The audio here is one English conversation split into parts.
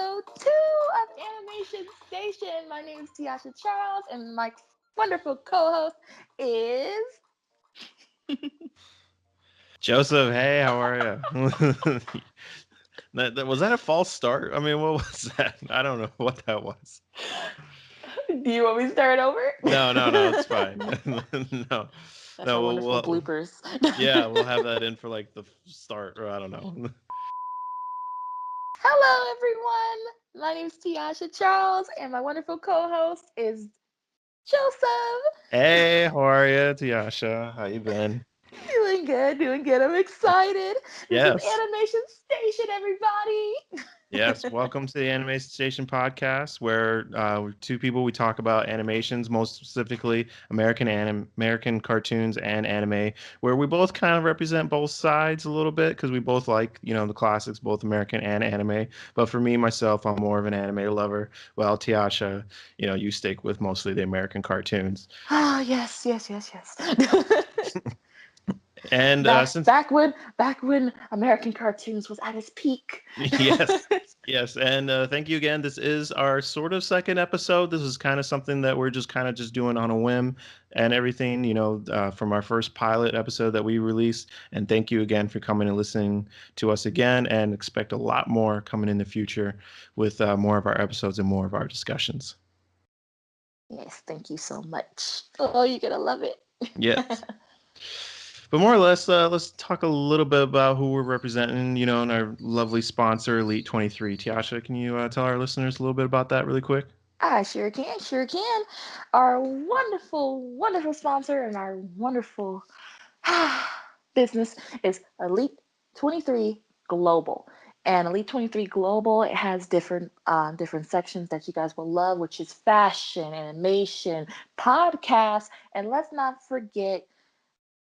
episode 2 of Animation Station. My name is Teosha Charles, and my wonderful co-host is Joseph. Hey, how are you? Was that a false start? I mean, what was that? I don't know what that was. Do you want me to start over? No, it's fine. No, That's no, our wonderful bloopers. Yeah, we'll have that in for like the start, or I don't know. Hello, everyone. My name is Teosha Charles, and my wonderful co-host is Joseph. Hey, how are you, Tiasha? How you been? Doing good. I'm excited. This is Yes. Animation Station, everybody. Yes, welcome to the Animation Station podcast, where we're two people, we talk about animations, most specifically American cartoons and anime, where we both kind of represent both sides a little bit because we both like, the classics, both American and anime. But for me, myself, I'm more of an anime lover. Well, Tiasha, you stick with mostly the American cartoons. Ah, yes. And back when American cartoons was at its peak. Yes, and thank you again. This is our sort of second episode. This is kind of something that we're just kind of just doing on a whim and everything, from our first pilot episode that we released. And thank you again for coming and listening to us again, and expect a lot more coming in the future with more of our episodes and more of our discussions. Yes, thank you so much. Oh, you're gonna love it. Yes. But more or less, let's talk a little bit about who we're representing, and our lovely sponsor, Elite 23. Tiasha, can you tell our listeners a little bit about that really quick? I sure can. Our wonderful sponsor and our wonderful business is Elite 23 Global. And Elite 23 Global, it has different sections that you guys will love, which is fashion, animation, podcasts, and let's not forget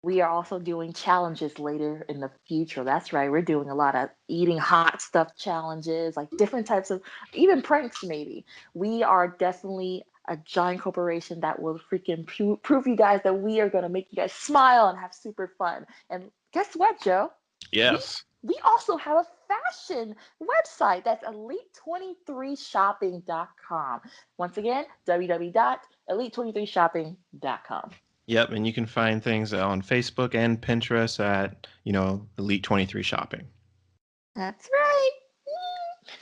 we are also doing challenges later in the future. That's right. We're doing a lot of eating hot stuff challenges, like different types of, even pranks, maybe. We are definitely a giant corporation that will freaking prove you guys that we are going to make you guys smile and have super fun. And guess what, Joe? Yes. We also have a fashion website. That's elite23shopping.com. Once again, www.elite23shopping.com. Yep, and you can find things on Facebook and Pinterest at, Elite 23 Shopping. That's right.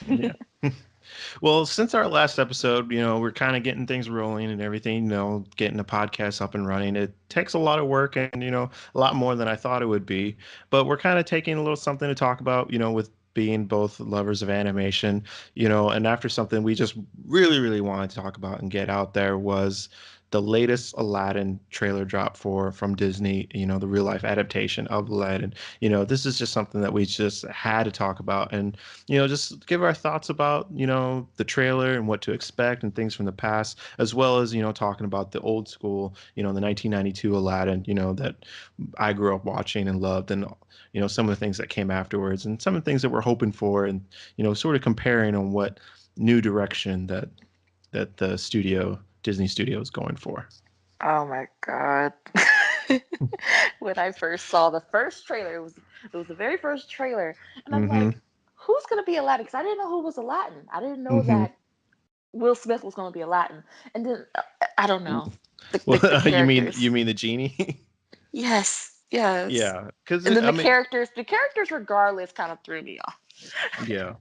Yeah. Well, since our last episode, we're kind of getting things rolling and everything, getting the podcast up and running. It takes a lot of work and, a lot more than I thought it would be. But we're kind of taking a little something to talk about, with being both lovers of animation, and after something we just really, really wanted to talk about and get out there was the latest Aladdin trailer drop from Disney, the real life adaptation of Aladdin. This is just something that we just had to talk about and, just give our thoughts about, the trailer and what to expect and things from the past, as well as, talking about the old school, the 1992 Aladdin, that I grew up watching and loved, and, some of the things that came afterwards and some of the things that we're hoping for, and, sort of comparing on what new direction that the Disney Studio is going for. Oh my god. When I first saw the first trailer, it was the very first trailer, and I'm Mm-hmm. like, who's gonna be Aladdin? Because I didn't know who was Aladdin. I didn't know Mm-hmm. that Will Smith was gonna be Aladdin. And then I don't know Well, the characters. you mean the genie? Yes. Yeah, because And then I the mean, characters regardless kind of threw me off. yeah.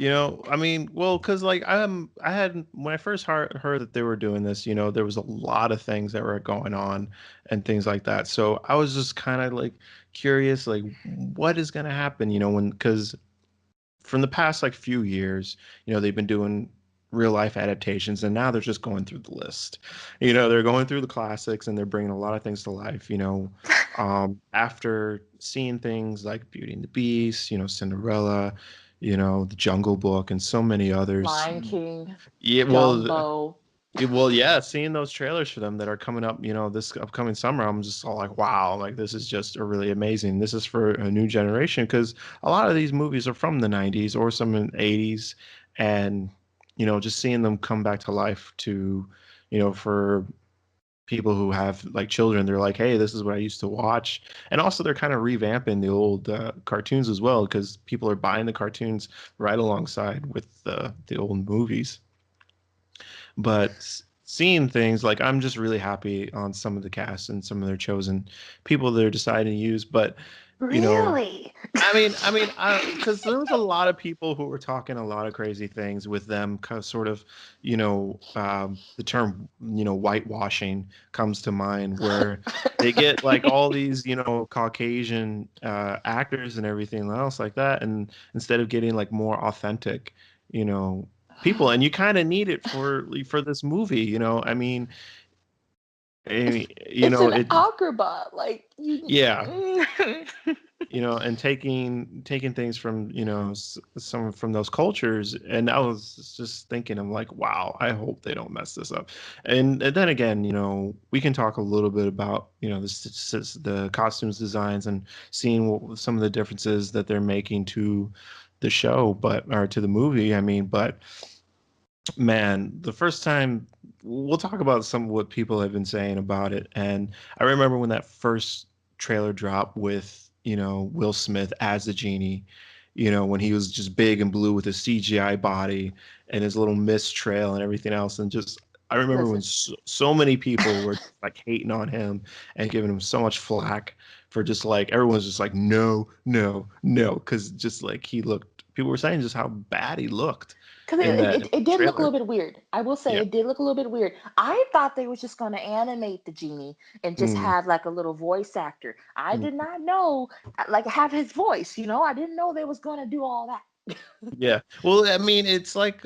I mean, well, because like I had when I first heard that they were doing this, there was a lot of things that were going on and things like that. So I was just kind of like curious, like what is gonna happen, because from the past like few years, they've been doing real life adaptations, and now they're just going through the list. They're going through the classics and they're bringing a lot of things to life. After seeing things like Beauty and the Beast, Cinderella, The Jungle Book, and so many others. Lion King, Yeah, Dumbo. yeah, seeing those trailers for them that are coming up, this upcoming summer, I'm just all like, wow, like this is just a really amazing. This is for a new generation because a lot of these movies are from the 90s or some in the 80s, and just seeing them come back to life to, for people who have like children, they're like, hey, this is what I used to watch. And also they're kind of revamping the old cartoons as well, because people are buying the cartoons right alongside with the old movies. But seeing things like, I'm just really happy on some of the cast and some of their chosen people they're deciding to use. But you know, Really? because there was a lot of people who were talking a lot of crazy things with them, sort of, the term, whitewashing comes to mind, where they get like all these, Caucasian actors and everything else like that, and instead of getting like more authentic, you know, people, and you kind of need it for this movie, It's an it, Agrabah. Like you. yeah, and taking things from some from those cultures. And I was just thinking, I'm like, wow, I hope they don't mess this up. And then again, we can talk a little bit about the costumes designs and seeing some of the differences that they're making to the show, but or to the movie, but man, the first time, we'll talk about some of what people have been saying about it. And I remember when that first trailer dropped with, Will Smith as the genie, when he was just big and blue with his CGI body and his little mist trail and everything else. And just, I remember when Listen. so many people were like hating on him and giving him so much flack for just like, everyone's just like, no, no, no. Cause just like people were saying just how bad he looked Because in that it did look a trailer. little bit weird. I will say Yeah. it did look a little bit weird. I thought they was just going to animate the genie and just Mm, have like a little voice actor. I mm. did not know, like, have his voice. I didn't know they was going to do all that. Yeah. Well, it's like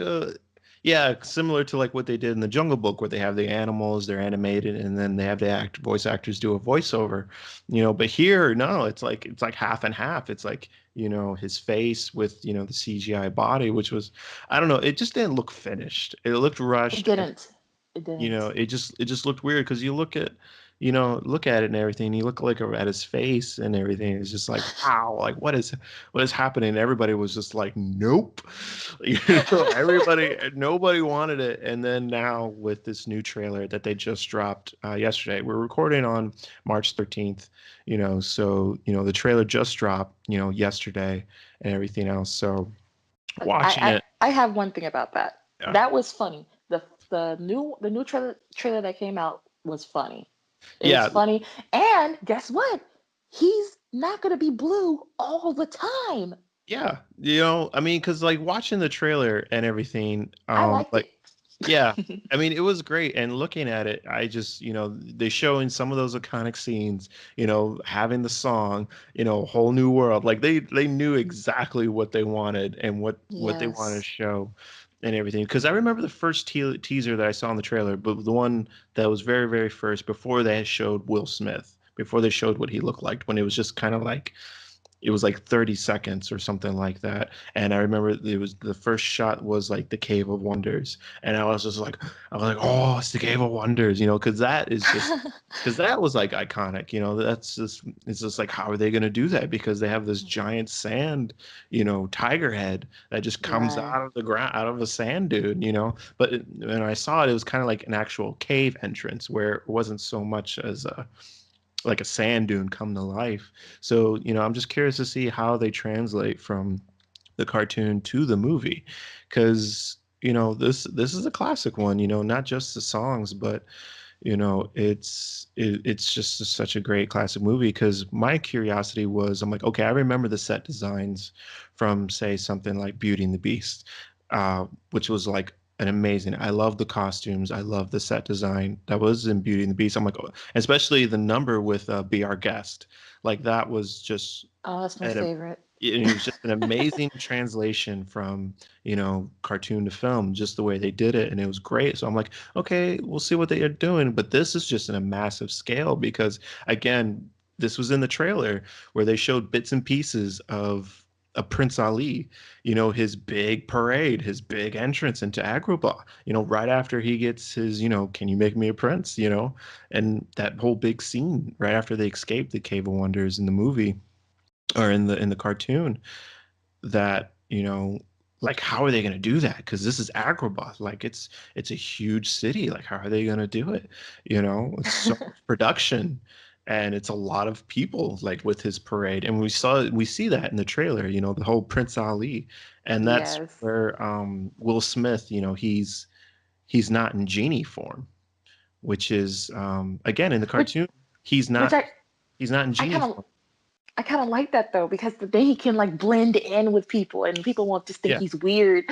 yeah, similar to like what they did in the Jungle Book, where they have the animals, they're animated, and then they have the voice actors do a voiceover. But here, no, it's like half and half. It's like, his face with, the CGI body, which was, I don't know, it just didn't look finished. It looked It rushed. didn't. It didn't. It just looked weird, because you look at it and everything, you look like at his face and everything. It's just like, wow, like what is happening? And everybody was just like, nope. Everybody, nobody wanted it. And then now with this new trailer that they just dropped yesterday, we're recording on March 13th, so the trailer just dropped, yesterday, and everything else. So Okay, watching it, I have one thing about that. yeah. That was funny. The new trailer that came out was funny. It was Yeah, funny, and guess what? He's not gonna be blue all the time. yeah, because like watching the trailer and everything, I liked like, it. yeah, it was great. And looking at it, I just, they showing some of those iconic scenes, having the song, whole new world. Like they knew exactly what they wanted and what they wanted to Yes. show and everything. Because I remember the first teaser that I saw in the trailer, but the one that was very, very first, before they showed Will Smith, before they showed what he looked like, when it was just kind of like, it was like 30 seconds or something like that. And I remember it was, the first shot was like the Cave of Wonders. And I was like, oh, it's the Cave of Wonders, because that was like iconic, it's just like, how are they going to do that? Because they have this giant sand, tiger head that just comes Right. out of the ground, out of the sand dune, But when I saw it, it was kind of like an actual cave entrance, where it wasn't so much as a sand dune come to life. So, I'm just curious to see how they translate from the cartoon to the movie, because this is a classic one. Not just the songs, but it's just such a great classic movie. Because my curiosity was, I'm like, okay, I remember the set designs from, say, something like Beauty and the Beast, which was like an amazing. I love the costumes. I love the set design that was in Beauty and the Beast. I'm like, oh, especially the number with "Be Our Guest," like that was just Oh, that's my an favorite. it was just an amazing translation from cartoon to film, just the way they did it, and it was great. So I'm like, okay, we'll see what they are doing, but this is just in a massive scale, because again, this was in the trailer where they showed bits and pieces of a Prince Ali, his big parade, his big entrance into Agrabah, right after he gets his, can you make me a prince, and that whole big scene right after they escape the Cave of Wonders in the movie, or in the cartoon, that like how are they going to do that? Because this is Agrabah, like it's a huge city. Like how are they going to do it? It's so much production, and it's a lot of people like with his parade. And we see that in the trailer. The whole Prince Ali, and that's Yes. where Will Smith. He's not in genie form, which is again in the Which cartoon he's which not he's not in I genie kind of form. I kind of like that though because then he can like blend in with people and people won't just think Yeah. he's weird.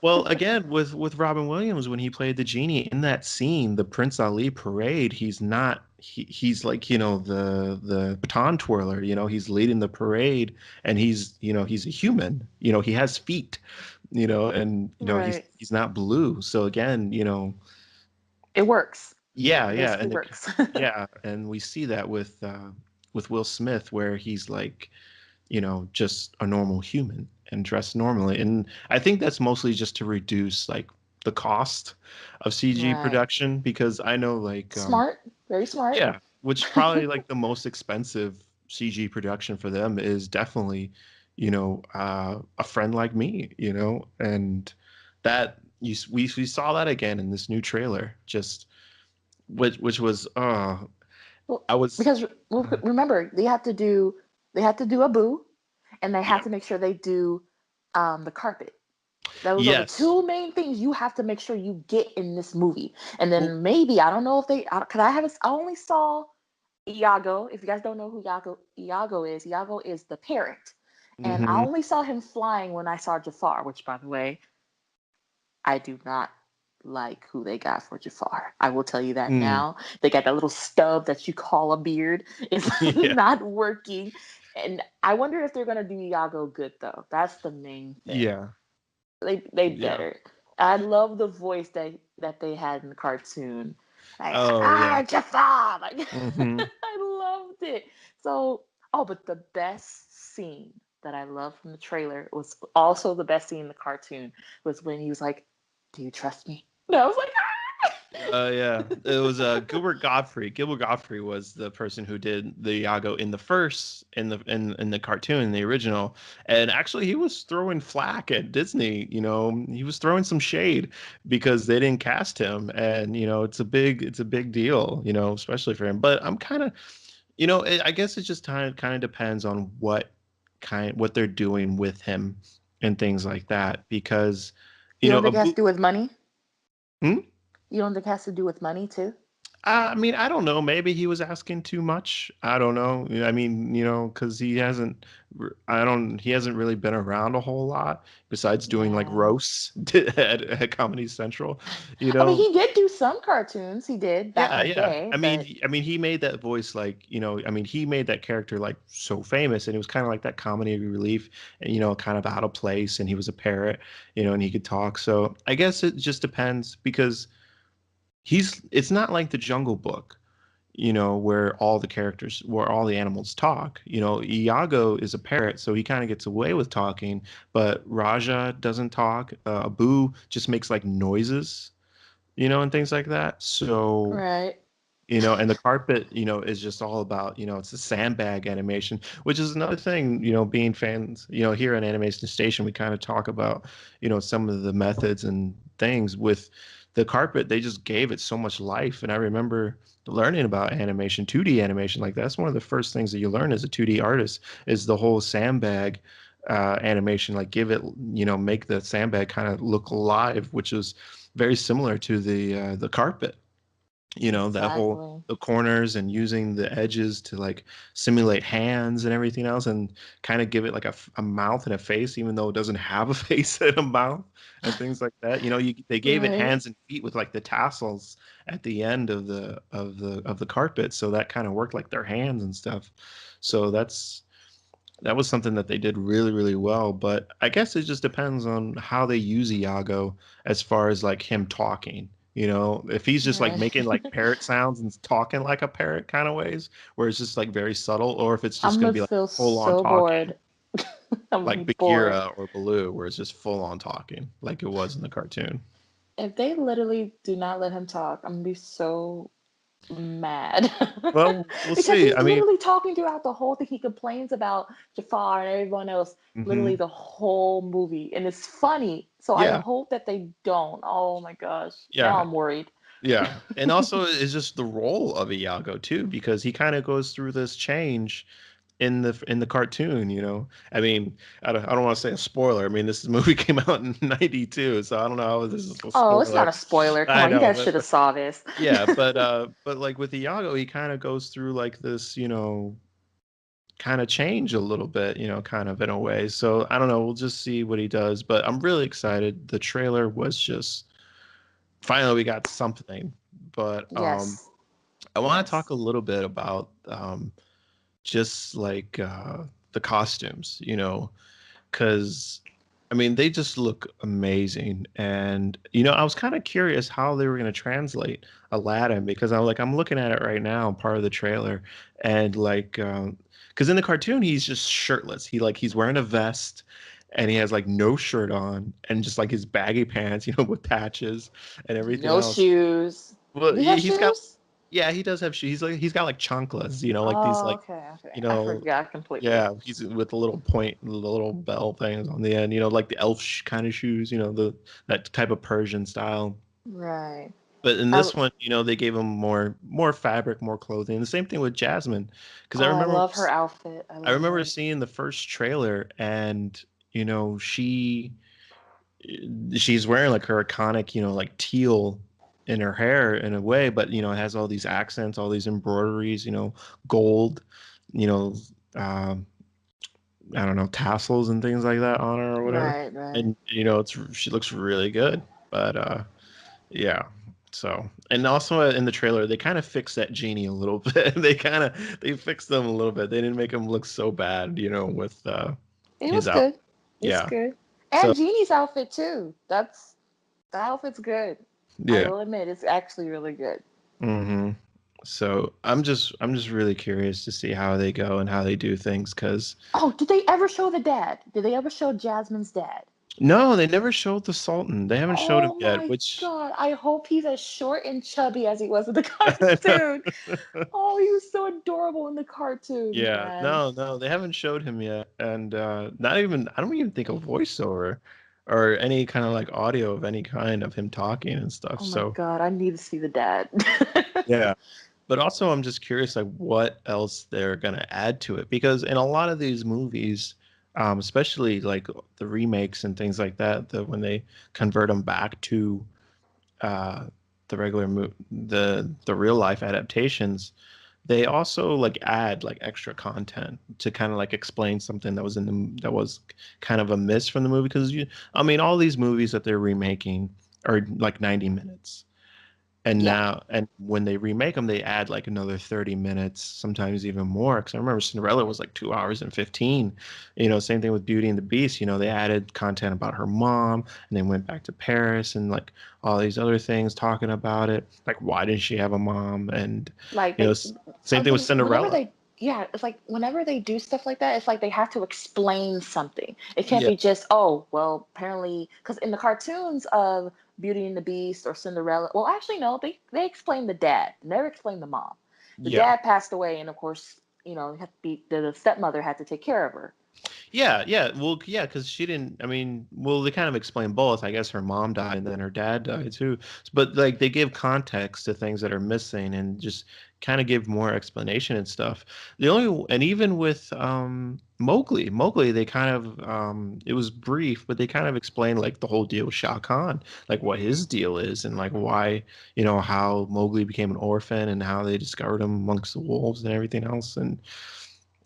Well, again, with Robin Williams when he played the genie in that scene, the Prince Ali parade, he's like, the baton twirler, he's leading the parade and he's a human. He has feet, and he's Right. he's not blue. So again, It works. yeah, It yeah, basically and works. yeah, and we see that with Will Smith where he's like just a normal human and dressed normally. And I think that's mostly just to reduce like the cost of CG Right. production because I know like Smart. Very smart. yeah, which probably like the most expensive CG production for them is definitely, a friend like me, and that we saw that again in this new trailer, just which was Well, I was because well, remember they have to do a boo, and they have yeah. to make sure they do the carpet. Those are the Yes. two main things you have to make sure you get in this movie. And Well, then maybe I don't know if they because I only saw Iago. If you guys don't know who Iago is the parrot, and I mhm. only saw him flying when I saw Jafar. Which, by the way, I do not like who they got for Jafar. I will tell you that Mm. now. They got that little stub that you call a beard. It's Yeah. not working. And I wonder if they're gonna do Iago good though. That's the main thing. Yeah. They Yeah. better. I love the voice that they had in the cartoon. Like, Oh yeah. Jafar! Like Hmm. I loved it. So but the best scene that I loved from the trailer was also the best scene in the cartoon was when he was like, "Do you trust me?" And I was like, Yeah. It was Gilbert Godfrey. Gilbert Godfrey was the person who did the Iago in the first in the cartoon, in the original. And actually he was throwing flack at Disney, he was throwing some shade because they didn't cast him. And it's a big deal, especially for him. But I'm kind of I guess it just kind of depends on what they're doing with him and things like that because "You don't think it has to Abu. do with money? Hmm? You don't think it has to do with money too?" I mean, I don't know. Maybe he was asking too much. I don't know. I mean, because he hasn't really been around a whole lot besides doing like Yeah. roasts at Comedy Central, you I mean, know. he did do some cartoons. He did back in Yeah, the yeah. day, I mean, but he made that voice like, I mean, he made that character like so famous, and it was kind of like that comedy relief, and kind of out of place, and he was a parrot, and he could talk. So I guess it just depends because it's not like the Jungle Book, where all the animals talk. Iago is a parrot, so he kind of gets away with talking, but Raja doesn't talk. Abu just makes like noises, and things like that. So, right. and the carpet, is just all about, it's a sandbag animation, which is another thing, being fans, here on Animation Station, we kind of talk about, some of the methods and things with the carpet. They just gave it so much life. And I remember learning about animation, 2D animation, like that's one of the first things that you learn as a 2D artist is the whole sandbag animation, like give it, make the sandbag kind of look alive, which is very similar to the carpet, that whole Exactly. the corners and using the edges to like simulate hands and everything else and kind of give it like a mouth and a face even though it doesn't have a face and a mouth and things like that. They gave it Right. hands and feet with like the tassels at the end of the carpet, so that kind of worked like their hands and stuff. So that was something that they did really, really well. But I guess it just depends on how they use Iago as far as like him talking. If he's just like Right. making like parrot sounds and talking like a parrot kind of ways, where it's just like very subtle, or if it's just I'm going gonna to be like feel full on so talking, bored. I'm gonna like be bored. Bagheera or Baloo, where it's just full on talking, like it was in the cartoon. If they literally do not let him talk, I'm gonna be so mad Well, we'll because see. he's I mean, literally talking throughout the whole thing. He complains about Jafar and everyone else literally hmm the whole movie, and it's funny. So I yeah, hope that they don't. Oh my gosh, now yeah. I'm worried. Yeah, and also it's just the role of Iago too, because he kind of goes through this change in the cartoon. I mean, I don't want to say a spoiler. I mean, this movie came out in '92, so I don't know how this is a Oh, it's not spoiler. a spoiler. Come I on, you know, guys should have saw this. yeah, but like with Iago, he kind of goes through like this, kind of change a little bit, kind of in a way. So I don't know. We'll just see what he does, but I'm really excited. The trailer was just finally we got something, but Yes, I want to talk yes, a little bit about just like the costumes, because I mean they just look amazing, and I was kind of curious how they were going to translate Aladdin because I'm looking at it right now, part of the trailer, and like because in the cartoon he's just shirtless, he's wearing a vest. And he has like no shirt on and just like his baggy pants, with patches and everything no else. shoes. Well, Did he have he's got shoes? yeah, he does have shoes. He's got like chanclas, like these Oh, like okay, okay. you I know forgot completely. yeah, he's with the little point, the little bell things on the end, like the elf kind of shoes, the that type of Persian style. Right. But in I this one, they gave him more fabric, more clothing. The same thing with Jasmine, because I oh, I remember love her outfit. I I love remember her. seeing the first trailer, and she's wearing like her iconic, like teal in her hair in a way, but it has all these accents, all these embroideries, gold, you know, um, I don't know, tassels and things like that on her or whatever. Right, right. And she looks really good. But yeah. So, and also in the trailer, they kind of fixed that genie a little bit. They fixed them a little bit. They didn't make him look so bad, with It his was out. good. It's Yeah. good. So, And Jeannie's outfit too. The outfit's good. I yeah. will admit it's actually really good. hmm So I'm just really curious to see how they go and how they do things because Oh, did they ever show the dad? Did they ever show Jasmine's dad? no, they never showed the Sultan. They haven't showed him Oh yet, my which god. I hope he's as short and chubby as he was in the cartoon. Oh, he was so adorable in the cartoon, yeah, man. no, they haven't showed him yet, and not even I don't even think a voiceover or any kind of like audio of any kind of him talking and stuff. Oh my So god, I need to see the dad. yeah, but also I'm just curious like what else they're gonna add to it because in a lot of these movies, especially like the remakes and things like that, when they convert them back to uh, the the real life adaptations, they also like add like extra content to kind of like explain something that was kind of a miss from the movie because I mean all these movies that they're remaking are like 90 minutes Yeah. and when they remake them, they add like another 30 minutes, sometimes even more. Because I remember Cinderella was like 2 hours and 15. Same thing with Beauty and the Beast. They added content about her mom and then went back to Paris and like all these other things talking about it. Like, why didn't she have a mom? And, Like you know, they s- same thing with whenever Cinderella. they yeah, it's like whenever they do stuff like that, it's like they have to explain something. It can't Yeah. be just, oh, well, apparently, because in the cartoons of Beauty and the Beast or Cinderella, well, actually, no, they explain the dad, never explain the mom. The Yeah. dad passed away, and of course, had to be the stepmother had to take care of her. Yeah, yeah. Well, yeah, because she didn't. I mean, well, they kind of explain both. I guess her mom died and then her dad died too. But like they give context to things that are missing and just kind of give more explanation and stuff. And even with Mowgli, they kind of it was brief, but they kind of explained like the whole deal with Shao Kahn, like what his deal is and like why, how Mowgli became an orphan and how they discovered him amongst the wolves and everything else. And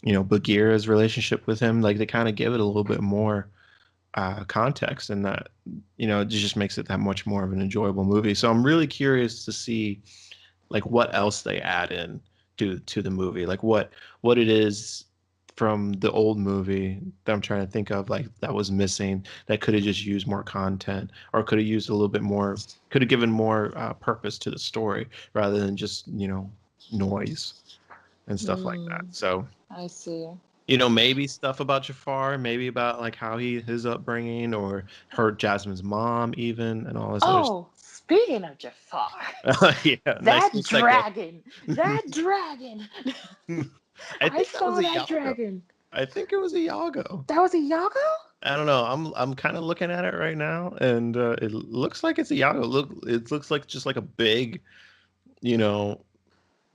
Bagheera's relationship with him, like they kind of give it a little bit more context, and that it just makes it that much more of an enjoyable movie. So I'm really curious to see like what else they add in to the movie, like what it is from the old movie that I'm trying to think of like that was missing that could have just used more content or could have used a little bit more could have given more purpose to the story rather than just noise and stuff like that. Hmm, So I see. Maybe stuff about Jafar, maybe about like how his upbringing or her Jasmine's mom even and all this other stuff. Oh, speaking of Jafar, Yeah, nice that little segue. dragon, that dragon. I I think that was saw a that Yago. dragon. I think it was a Yago. That was a Yago? I don't know. I'm kind of looking at it right now, and it looks like it's a Yago. It looks like just like a big, you know,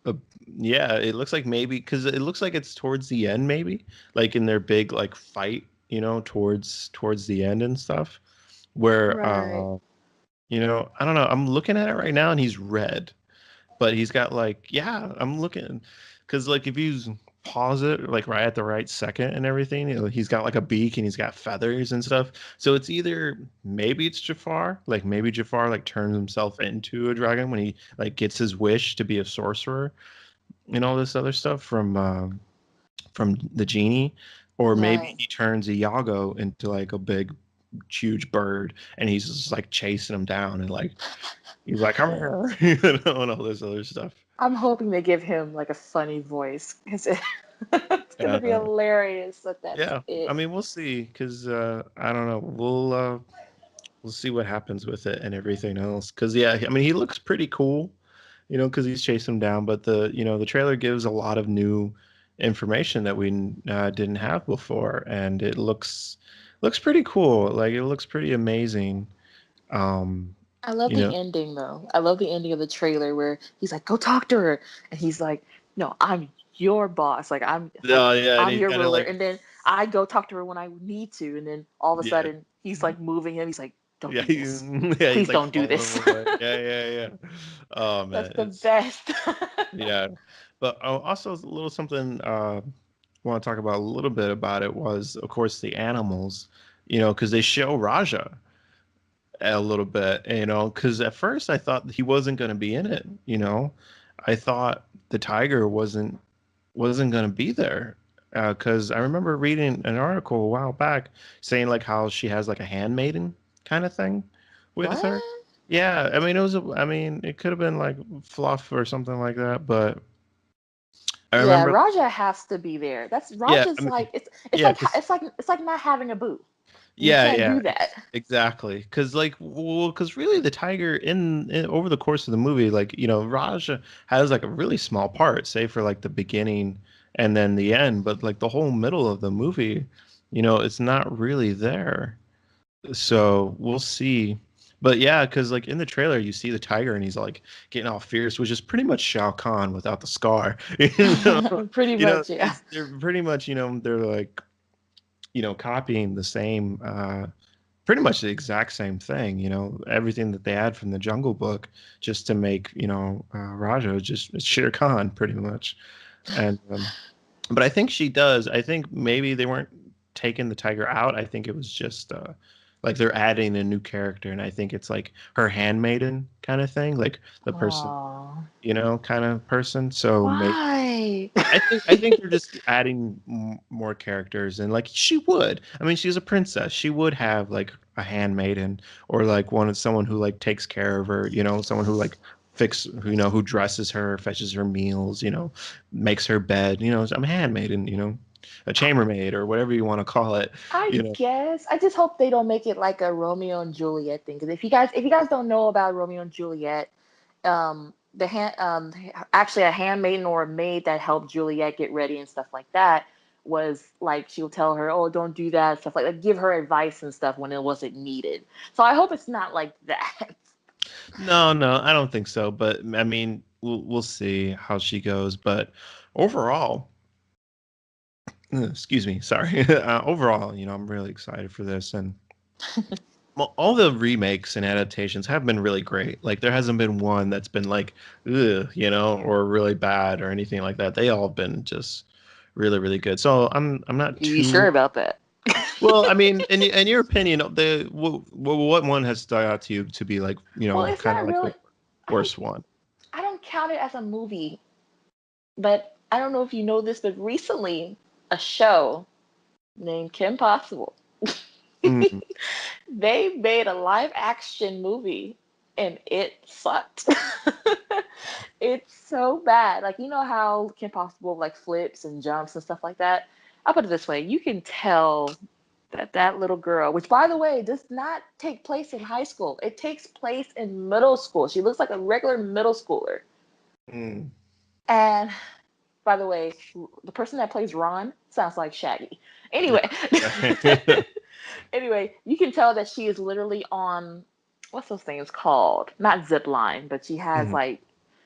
a, yeah. It looks like maybe because it looks like it's towards the end, maybe like in their big like fight, towards the end and stuff. Where Right. I don't know. I'm looking at it right now, and he's red, but he's got like, yeah, I'm looking because like if you pause it like right at the right second and everything, he's got like a beak and he's got feathers and stuff. So it's either maybe it's Jafar, like maybe Jafar like turns himself into a dragon when he like gets his wish to be a sorcerer and all this other stuff from the genie, or maybe Right. he turns Iago into like a big huge bird and he's just like chasing him down and like he's like come here, and all this other stuff. I'm hoping they give him like a funny voice because it's gonna be Uh, hilarious that that's yeah, I it. mean we'll see because I don't know, we'll see what happens with it and everything else. Because yeah, I mean he looks pretty cool, because he's chasing him down. But the trailer gives a lot of new information that we didn't have before, and it looks pretty cool. Like it looks pretty amazing. Um, I love you the know, ending though. I love the ending of the trailer where he's like, "Go talk to her," and he's like, "No, I'm your boss. Like oh yeah, and I'm he your kind of ruler." like And then I go talk to her when I need to, and then all of a yeah. sudden he's like moving him. He's like, "Don't Yeah, do this. yeah, he's Please like don't do following him this." away. Yeah, yeah, yeah. Oh That's man, the it's best. yeah. But also a little something want to talk about a little bit about it was, of course, the animals. Because they show Raja a little bit. Because at first I thought he wasn't going to be in it. I thought the tiger wasn't going to be there. Because I remember reading an article a while back saying like how she has like a handmaiden kind of thing with her. What? Yeah, I mean I mean it could have been like fluff or something like that, but I Yeah, remember. Raja has to be there. That's Yeah, I Raja's mean, like it's yeah, like because it's like not having a boo. You yeah, can't yeah, do that. exactly. Because like, well, because really the tiger in over the course of the movie, like Raj has like a really small part, say for like the beginning and then the end, but like the whole middle of the movie, it's not really there. So we'll see. But yeah, because like in the trailer, you see the tiger and he's like getting all fierce, which is pretty much Shao Kahn without the scar. Pretty much, yeah. They're pretty much, they're like, copying the same, pretty much the exact same thing. Everything that they had from the Jungle Book, just to make, Raja just it's Shere Khan, pretty much. And but I think she does. I think maybe they weren't taking the tiger out. I think it was just like they're adding a new character, and I think it's like her handmaiden kind of thing, like the person, Oh, kind of person. So maybe why? I think they're just adding more characters, and like she would. I mean, she's a princess. She would have like a handmaiden or like someone who like takes care of her. Someone who like who dresses her, fetches her meals. Makes her bed. I'm a handmaiden. A chambermaid or whatever you want to call it. I You know. guess I just hope they don't make it like a Romeo and Juliet thing. Because if you guys don't know about Romeo and Juliet, actually a handmaiden or a maid that helped Juliet get ready and stuff like that was like she'll tell her, "Oh, don't do that," stuff like that, give her advice and stuff when it wasn't needed. So I hope it's not like that. No, no, I don't think so. But I mean, we'll see how she goes. But overall, excuse me, sorry. Overall, I'm really excited for this, and well, all the remakes and adaptations have been really great. Like there hasn't been one that's been like, ugh, or really bad or anything like that. They all have been just really, really good. So I'm not You sure too about that? well. I mean, in your opinion, what one has stuck out to you to be like, Well, it's kind of not like the really. I don't. worst one? I don't count it as a movie, but I don't know if you know this, but recently a show named Kim Possible. Mm. They made a live action movie and it sucked. It's so bad. Like you know how Kim Possible like flips and jumps and stuff like that. I'll put it this way: you can tell that that little girl, which by the way does not take place in high school, it takes place in middle school. She looks like a regular middle schooler. Mm. And by the way, the person that plays Ron sounds like Shaggy. Yeah. Anyway, anyway, you can tell that she is literally on, what's those things called? Not zip line, but she has Mhm. like,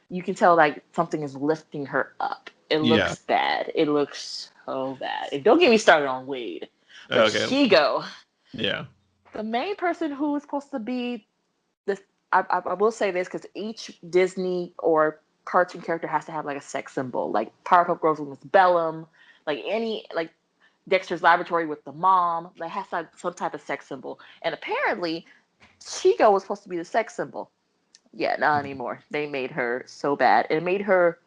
you can tell like something is lifting her up. It Yeah. looks bad. It looks so bad. And don't get me started on Wade, but Okay. Shigo, Yeah. the main person who is supposed to be this. I will say this because each Disney or cartoon character has to have like a sex symbol, like Powerpuff Girls with Miss Bellum, like any like Dexter's Laboratory with the mom. They have to have some type of sex symbol. And apparently, Chico was supposed to be the sex symbol. Yeah, not anymore. They made her so bad. It made her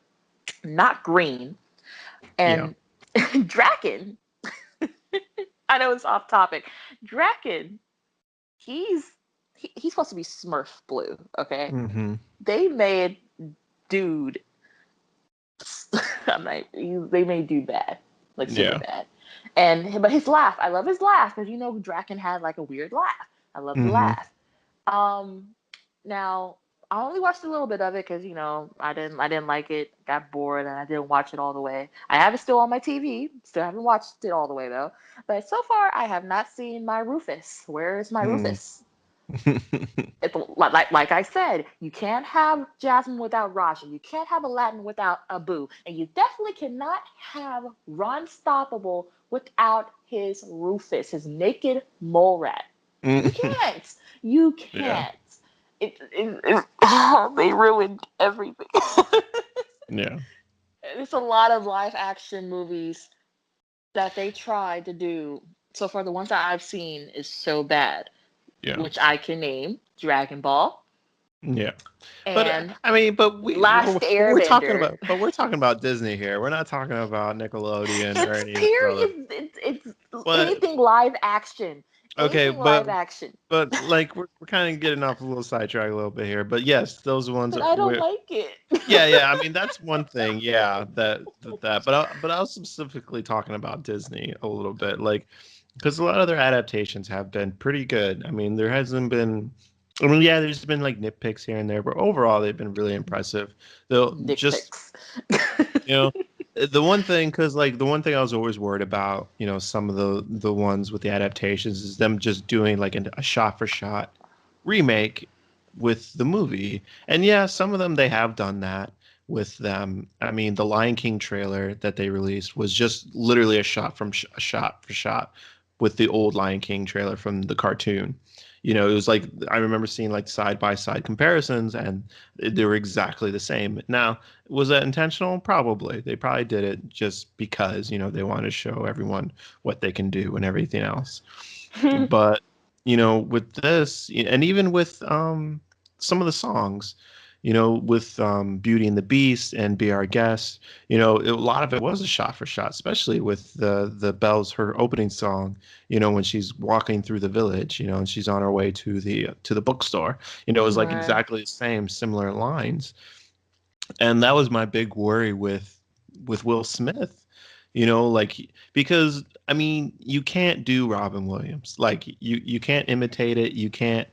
not green. Yeah. And Draken, I know it's off topic. Draken, he's he's supposed to be Smurf blue, okay? Hmm. They made dude I'm like, they made dude bad, like super Yeah. bad. And but his laugh, I love his laugh because you know Draken had like a weird laugh. I love the Hmm. laugh. Um, now I only watched a little bit of it because you know I didn't like it, got bored, and I didn't watch it all the way. I have it still on my TV, still haven't watched it all the way though. But so far, I have not seen my Rufus. Where is my Mm. Rufus? It's like I said, you can't have Jasmine without Raja. You can't have Aladdin without Abu, and you definitely cannot have Ron Stoppable without his Rufus, his naked mole rat. You can't. You Yeah. can't. They ruined everything. Yeah. It's a lot of live action movies that they tried to do. So far, the ones that I've seen is so bad, Yeah. which I can name Dragon Ball Yeah. But and I mean, Last we're talking Airbender. about, but we're talking about Disney here. We're not talking about Nickelodeon or It's any of those other. period. It's But anything live action. okay, Anything live action. like we're kind of getting off a little sidetrack a little bit here. But yes, those ones But are. I don't like it. Yeah, yeah. I mean, that's one thing. Yeah, that. But I was specifically talking about Disney a little bit, like because a lot of their adaptations have been pretty good. I mean, there hasn't been. I mean, yeah, there's been like nitpicks here and there, but overall they've been really impressive. They'll Dick just pics. you know the one thing because like the one thing I was always worried about, some of the ones with the adaptations is them just doing like a shot for shot remake with the movie. And yeah, some of them they have done that with them. I mean, the Lion King trailer that they released was just literally a shot from a shot for shot with the old Lion King trailer from the cartoon. It was like I remember seeing like side by side comparisons, and they were exactly the same. Now, was that intentional? Probably. They probably did it just because they want to show everyone what they can do and everything else. But with this, and even with some of the songs, with Beauty and the Beast and Be Our Guest, a lot of it was a shot for shot, especially with the Bells, her opening song, when she's walking through the village, and she's on her way to the bookstore. It was like Right. exactly the same, similar lines. And that was my big worry with Will Smith. Like because I mean, you can't do Robin Williams. Like you can't imitate it, you can't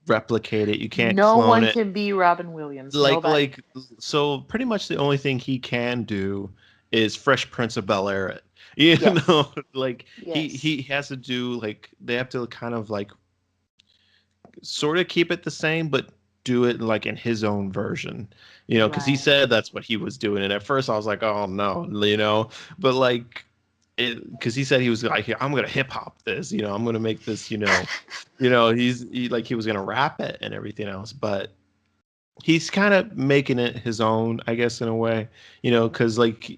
replicate it, you can't No clone one it. can be Robin Williams. Like Nobody. like so pretty much the only thing he can do is Fresh Prince of Bel-Air it. Yes. Like Yes. he has to do like they have to kind of like sort of keep it the same, but do it like in his own version, because he Right. said that's what he was doing. And at first I was like, oh no, but like, because he said he was like, I'm gonna hip hop this, I'm gonna make this, like he was gonna rap it and everything else, but he's kind of making it his own, I guess, in a way, because like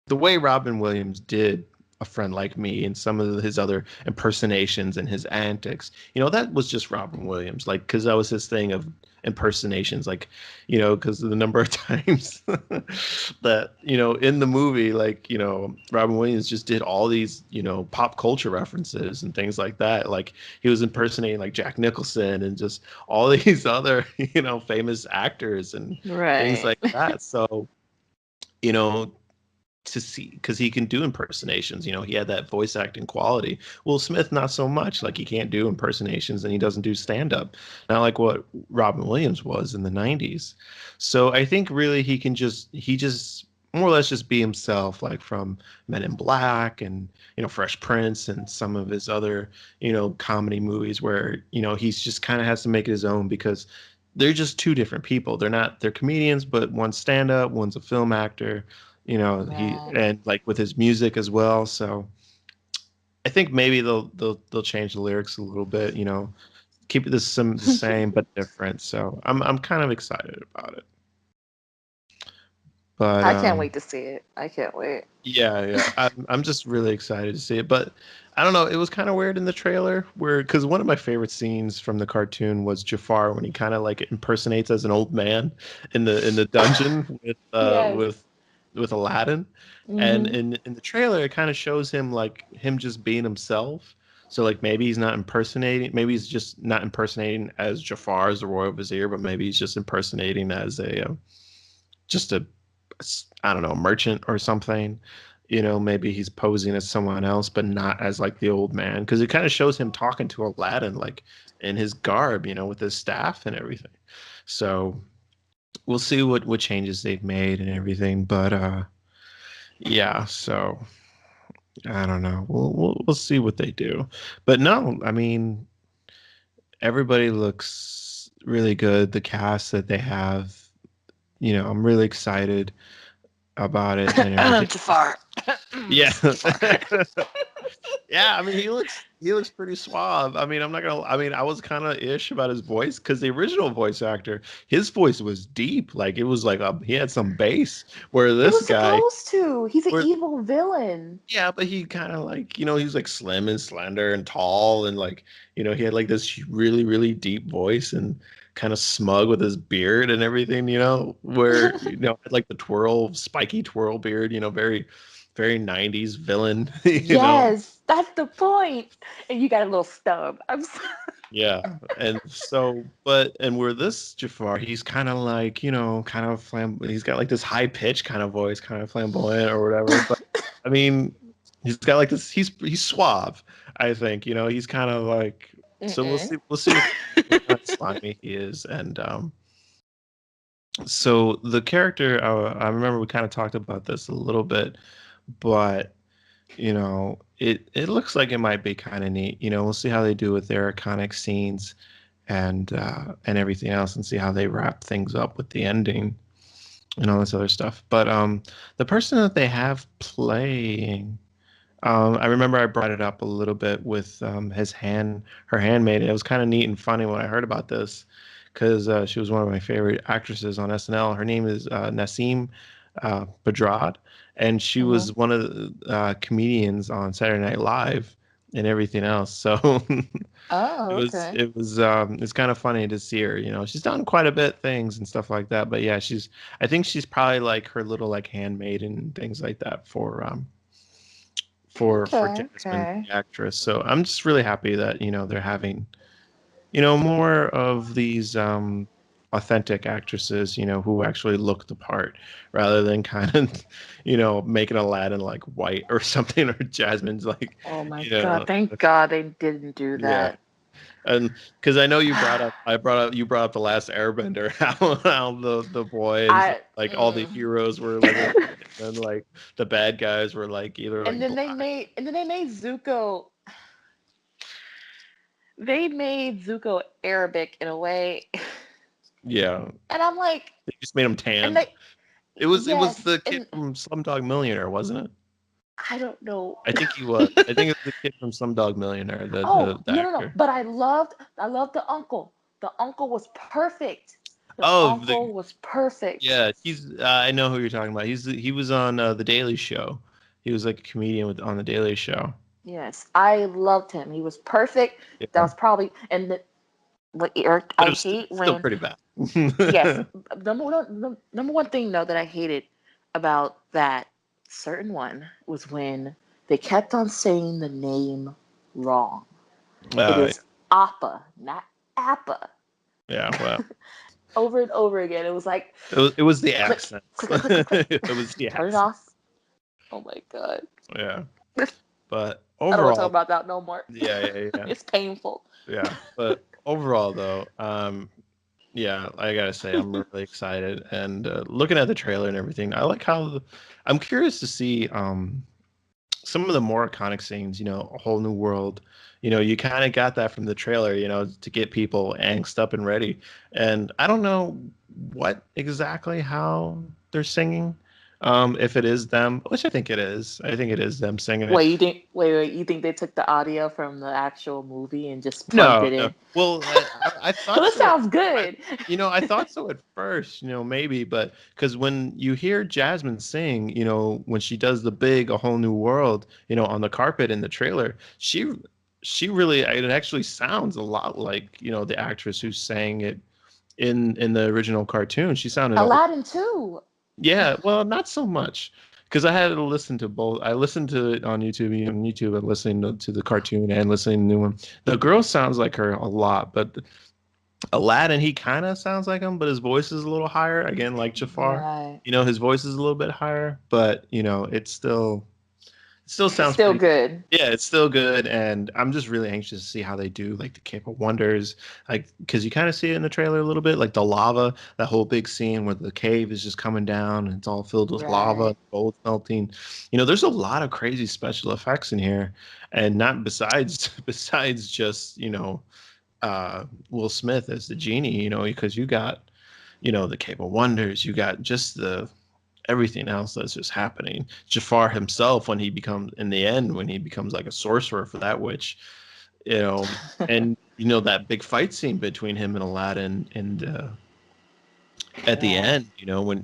the way Robin Williams did A Friend Like Me and some of his other impersonations and his antics, that was just Robin Williams. Like, because that was his thing of impersonations, like, because of the number of times that, in the movie, like, Robin Williams just did all these, pop culture references and things like that. Like, he was impersonating like Jack Nicholson and just all these other, famous actors and things Right. like that. So, you know, to see, because he can do impersonations. He had that voice acting quality. Will Smith, not so much. Like, he can't do impersonations, and he doesn't do stand up. Not like what Robin Williams was in the 90s. So I think really he just more or less just be himself, like from Men in Black and Fresh Prince and some of his other comedy movies where he's just kind of has to make it his own, because they're just two different people. They're comedians, but one's stand up, one's a film actor. He Right. and like with his music as well. So I think maybe they'll change the lyrics a little bit. Keep it the same but different. So I'm kind of excited about it. But I can't wait to see it. I can't wait. yeah, I'm just really excited to see it. But I don't know, it was kind of weird in the trailer where, because one of my favorite scenes from the cartoon was Jafar when he kind of like impersonates as an old man in the dungeon with Yes. with Aladdin. And Hmm. in the trailer it kind of shows him like him just being himself. So like maybe he's just not impersonating as Jafar as the royal vizier, but maybe he's just impersonating as a just a I don't know, merchant or something. Maybe he's posing as someone else, but not as like the old man, because it kind of shows him talking to Aladdin like in his garb, with his staff and everything. So we'll see what changes they've made and everything. But yeah, so I don't know. We'll see what they do. But no, I mean, everybody looks really good. The cast that they have, I'm really excited about it and everything. Jafar. Yeah. Jafar. Yeah, I mean he looks pretty suave. I mean, I'm not gonna I mean, I was kind of ish about his voice because the original voice actor, his voice was deep. Like it was like he had some bass. Where It this was guy, supposed to. He's an where evil villain. yeah, but he kind of like, he's like slim and slender and tall and like, he had like this really, really deep voice and kind of smug with his beard and everything, where, like the spiky twirl beard, very, very 90s villain, Yes, that's the point. And you got a little stub. Yeah. And so, and where this Jafar, he's kind of like, kind of he's got like this high pitch kind of voice, kind of flamboyant or whatever. But I mean, he's got like this, he's suave, I think, he's kind of like, so Mm-mm. we'll see what kind of slimy he is. And so the character, I remember we kind of talked about this a little bit, but it looks like it might be kind of neat. We'll see how they do with their iconic scenes and everything else, and see how they wrap things up with the ending and all this other stuff. But the person that they have playing, I remember I brought it up a little bit with her handmaid. It was kind of neat and funny when I heard about this, because she was one of my favorite actresses on SNL. Her name is Nassim Pedrad, and she Hmm. was one of the comedians on Saturday Night Live and everything else. So Oh, okay. it's kind of funny to see her. She's done quite a bit things and stuff like that. But yeah, I think she's probably like her little like handmaid and things like that for Okay, Jasmine, okay. the actress. So I'm just really happy that they're having more of these authentic actresses, who actually look the part, rather than kind of making Aladdin like white or something, or Jasmine's like Oh my you God. know Thank God they didn't do yeah. that. And because I know you brought up the last Airbender, how the boys, I like all the mm. heroes were like white, and like the bad guys were like either like black. And then they made Zuko, they made Zuko Arabic in a way. Yeah, And I'm like, they just made him and tan. they It was yes, the kid and from Slumdog Millionaire, wasn't it? I don't know. I think he was. I think it was the kid from Slumdog Millionaire, Oh, the no, no, no. actor. But I loved the uncle. The uncle was perfect. The Oh, uncle was perfect. yeah, he's. I know who you're talking about. He was on the Daily Show. He was like a comedian on the Daily Show. Yes, I loved him. He was perfect. That Yeah, was probably what Eric. but I it was hate still when pretty bad. yes. Number one thing though that I hated about that certain one was when they kept on saying the name wrong. It uh, is Appa, not Appa. yeah, well, Over and over again. It was like it was the click, accents. click, click, click, click, click. It was the Turn it accent. off. Oh my god. Yeah. But I don't want to talk overall, about that no more. yeah. It's painful. Yeah. But overall, though, yeah, I gotta say, I'm really excited. And looking at the trailer and everything, I like how I'm curious to see some of the more iconic scenes, A Whole New World. You kind of got that from the trailer, to get people angst up and ready. And I don't know what exactly how they're singing. If it is them, which I think it is. I think it is them singing it. Wait, you think they took the audio from the actual movie and just plugged No, it no. in? Well, I thought Cause it so. sounds I, good. I thought so at first, maybe, but because when you hear Jasmine sing, when she does the big A Whole New World, on the carpet in the trailer, she really, it actually sounds a lot like, the actress who sang it in the original cartoon. She sounded a Aladdin too. yeah, well, not so much because I had to listen to both. I listened to it on YouTube and listening to the cartoon and listening to the new one. The girl sounds like her a lot, but Aladdin, he kind of sounds like him, but his voice is a little higher. Again, like Jafar, Right. his voice is a little bit higher, but it still It's sounds still pretty good. good. Yeah, it's still good, and I'm just really anxious to see how they do like the Cape of Wonders, like because you kind of see it in the trailer a little bit, like the lava, that whole big scene where the cave is just coming down and it's all filled with lava, Right. gold melting. There's a lot of crazy special effects in here, and not besides besides just Will Smith as the genie, because you got the Cape of Wonders, you got just the everything else that's just happening. Jafar himself, when he becomes in the end, when he becomes like a sorcerer for that witch, you know, and that big fight scene between him and Aladdin, and at the Right. end,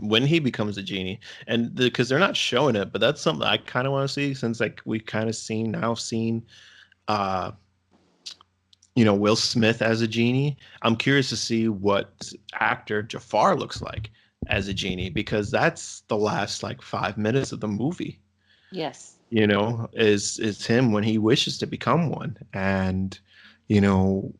when he becomes a genie, and because they're not showing it, but that's something I kind of want to see since like we've kind of seen uh Will Smith as a genie. I'm curious to see what actor Jafar looks like as a genie because that's the last like 5 minutes of the movie. Yes. Is him when he wishes to become one, and you know,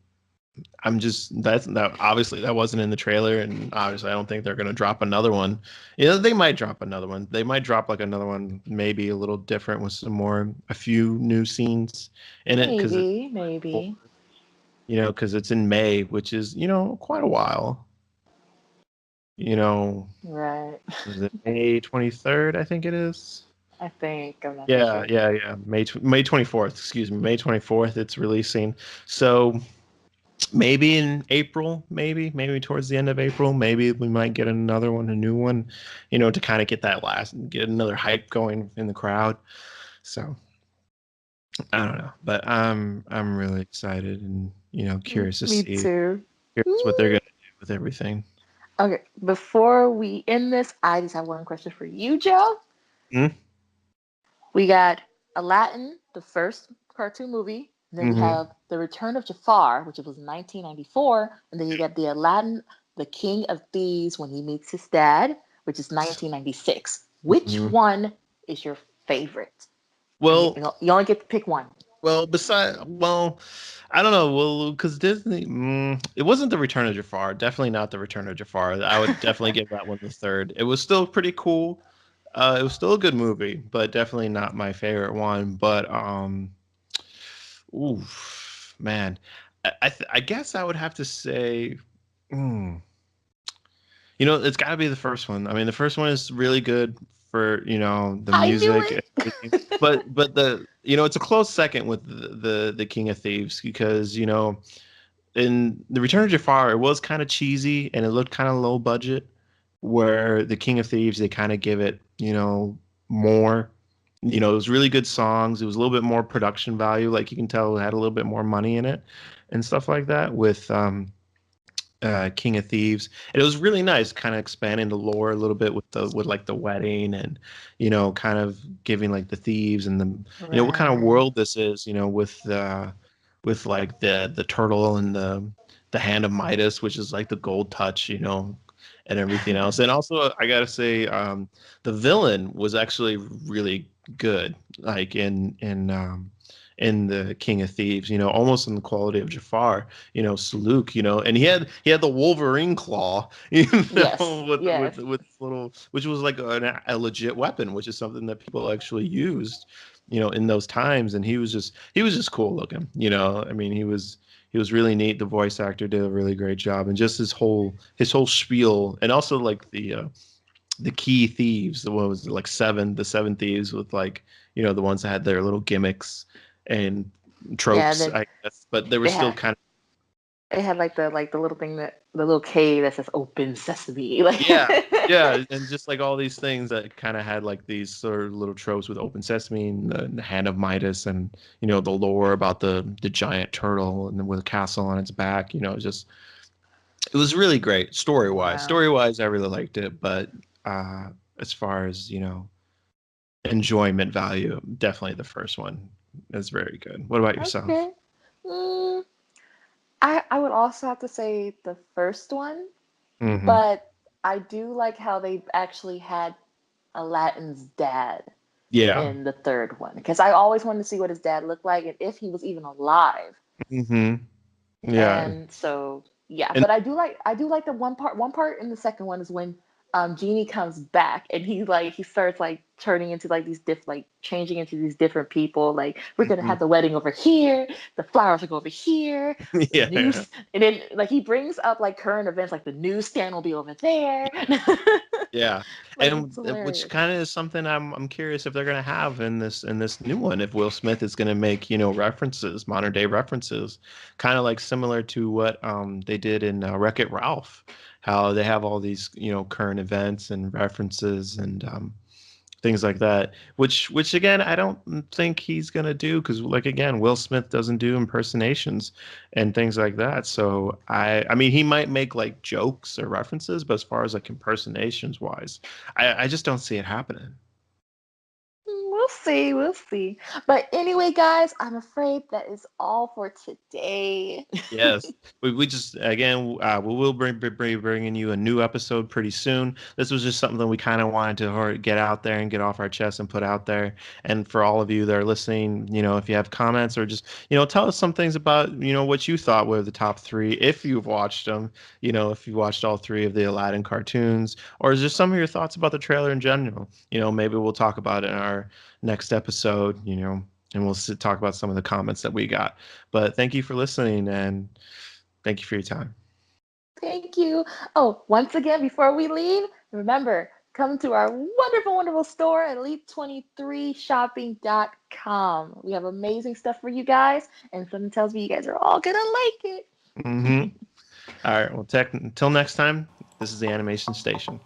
I'm just that obviously that wasn't in the trailer, and obviously I don't think they're gonna drop another one. They might drop another one. They might drop like another one, maybe a little different with a few new scenes in it because Maybe. because it's in May, which is, quite a while. You know, Right. is it May 23rd? I think it is. I think I'm not too Yeah, sure. yeah, yeah. May 24th, excuse me. May 24th it's releasing. So maybe in April, maybe towards the end of April, maybe we might get another one, a new one, to kind of get another hype going in the crowd. So I don't know, but I'm really excited and curious to Me see too. curious what they're gonna do with everything. Okay, before we end this, I just have one question for you, Joe. We got Aladdin, the first cartoon movie. And then we Mm-hmm. have The Return of Jafar, which was 1994. And then you got the Aladdin, the King of Thieves, when he meets his dad, which is 1996. Which Mm-hmm. one is your favorite? And Well, you only get to pick one. well, I don't know. Well, because Disney, it wasn't the Return of Jafar. Definitely not the Return of Jafar. I would definitely give that one the third. It was still pretty cool. It was still a good movie, but definitely not my favorite one. But oof, man, I guess I would have to say, mm, it's got to be the first one. I mean, the first one is really good for the I knew music and it. everything, but the it's a close second with the King of Thieves because in the Return of Jafar it was kind of cheesy and it looked kind of low budget, where the King of Thieves they kind of give it more. It was really good songs. It was a little bit more production value, like you can tell it had a little bit more money in it and stuff like that with King of Thieves. And it was really nice, kind of expanding the lore a little bit with like the wedding and kind of giving like the thieves and the what kind of Right. world this is, with like the turtle and the hand of Midas, which is like the gold touch, and everything else. And also, I gotta say, the villain was actually really good, like in the King of Thieves, almost in the quality of Jafar, Saluk, and he had the Wolverine claw, Yes, with yes. with little, which was like a legit weapon, which is something that people actually used, in those times. And he was just cool looking, I mean, he was really neat. The voice actor did a really great job, and just his whole spiel, and also like the key thieves. What was it, like the seven thieves with like the ones that had their little gimmicks and Yeah, tropes, then I guess, but they were they still had kind of they had like the little thing that the little cave that says "Open Sesame." Like, yeah. Yeah, and just like all these things that kind of had like these sort of little tropes with Open Sesame and the Hand of Midas, and the lore about the giant turtle and with a castle on its back. It was really great story wise. wow. Story wise, I really liked it, but uh, as far as enjoyment value, definitely the first one is very good. What about yourself? Okay. Mm, I would also have to say the first one, Hmm. but I do like how they actually had Aladdin's dad Yeah. in the third one because I always wanted to see what his dad looked like and if he was even alive. Hmm. Yeah. And so yeah, And but I do like the one part in the second one is when Genie comes back and he starts like turning into like these like changing into these different people. Like, we're gonna mhm. have the wedding over here, the flowers will go over here, the Yeah. news, and then like he brings up like current events, like the newsstand will be over there. Yeah, Like, it's and which hilarious. kind of is something I'm curious if they're gonna have in this new one. If Will Smith is gonna make references, modern day references, kind of like similar to what they did in Wreck-It Ralph, how they have all these current events and references and things like that. Which again, I don't think he's gonna do because like again, Will Smith doesn't do impersonations and things like that. So I mean, he might make like jokes or references, but as far as like impersonations wise, I just don't see it happening. We'll see, we'll see. But anyway, guys, I'm afraid that is all for today. Yes, we just again we will be bringing you a new episode pretty soon. This was just something that we kind of wanted to get out there and get off our chest and put out there. And for all of you that are listening, if you have comments or just tell us some things about what you thought were the top three if you've watched them. If you watched all three of the Aladdin cartoons, or is there some of your thoughts about the trailer in general? Maybe we'll talk about it in our next episode. And we'll talk about some of the comments that we got. But thank you for listening and thank you for your time. Thank you. Oh, once again, before we leave, remember, come to our wonderful, wonderful store at elite23shopping.com. We have amazing stuff for you guys, and something tells me you guys are all gonna like it. Hmm. All right. Well, until next time, this is the Animation Station.